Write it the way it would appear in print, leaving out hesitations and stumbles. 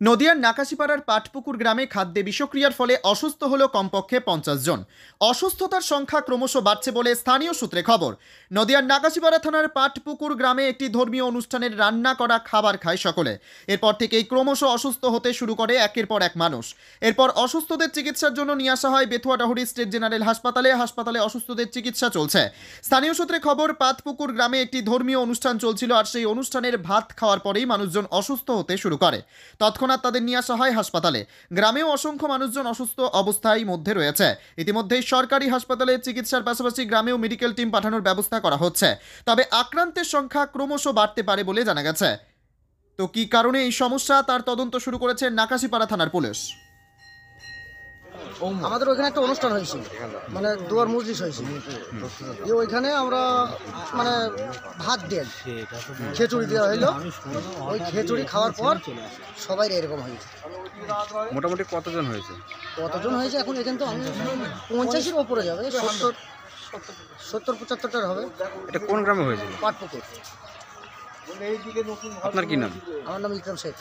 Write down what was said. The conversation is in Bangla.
নদিয়ার নাকাশিপাড়ার পাটপুকুর গ্রামে খাদ্যে বিষক্রিয়ার ফলে অসুস্থ হলো কমপক্ষে 50 জন। অসুস্থতার সংখ্যা ক্রমশ বাড়ছে বলে স্থানীয় সূত্রে খবর। নদিয়ার নাকাশিপাড়া থানার পাটপুকুর গ্রামে একটি ধর্মীয় অনুষ্ঠানের রান্না করা খাবার খায় সকলে। এরপর থেকেই ক্রমশ অসুস্থ হতে শুরু করে একের পর এক মানুষ। এরপর অসুস্থদের চিকিৎসার জন্য নিয়ে আসা হয় বেথুয়াডাহুরি স্টেট জেনারেল হাসপাতালে অসুস্থদের চিকিৎসা চলছে। স্থানীয় সূত্রে খবর, পাটপুকুর গ্রামে একটি ধর্মীয় অনুষ্ঠান চলছিল, আর সেই অনুষ্ঠানের ভাত খাওয়ার পরেই মানুষজন অসুস্থ হতে শুরু করে। তৎক্ষণাৎ তাদের নিয়ে আসা হয় হাসপাতালে। গ্রামেও অসংখ্য মানুষজন অসুস্থ অবস্থায় মধ্যে রয়েছে। ইতিমধ্যেই সরকারি হাসপাতালে চিকিৎসার পাশাপাশি গ্রামেও মেডিকেল টিম পাঠানোর ব্যবস্থা করা হচ্ছে। তবে আক্রান্তের সংখ্যা ক্রমশ বাড়তে পারে বলে জানা গেছে। তো কী কারণে এই সমস্যা, তার তদন্ত শুরু করেছে নাকাশিপাড়া থানার পুলিশ। আমাদের ওইখানে একটা অনুষ্ঠান হয়েছিল, মানে দুয়ার মজলিস হয়েছিল। ওইখানে আমরা মানে ভাত দেন খিচুড়ি দেওয়া হইলো। ওই খিচুড়ি খাওয়ার পর সবাই এরকম হয়েছে। মোটামুটি কতজন হয়েছে? কতজন হয়েছে এখন এখানে তো আমি 50-এর ওপরে যাবে, 70-75টার হবে। এটা কোন গ্রামে হয়েছিল? পাটপুকুর। আপনার কি নাম? আমার নাম ইকরাম শেখ।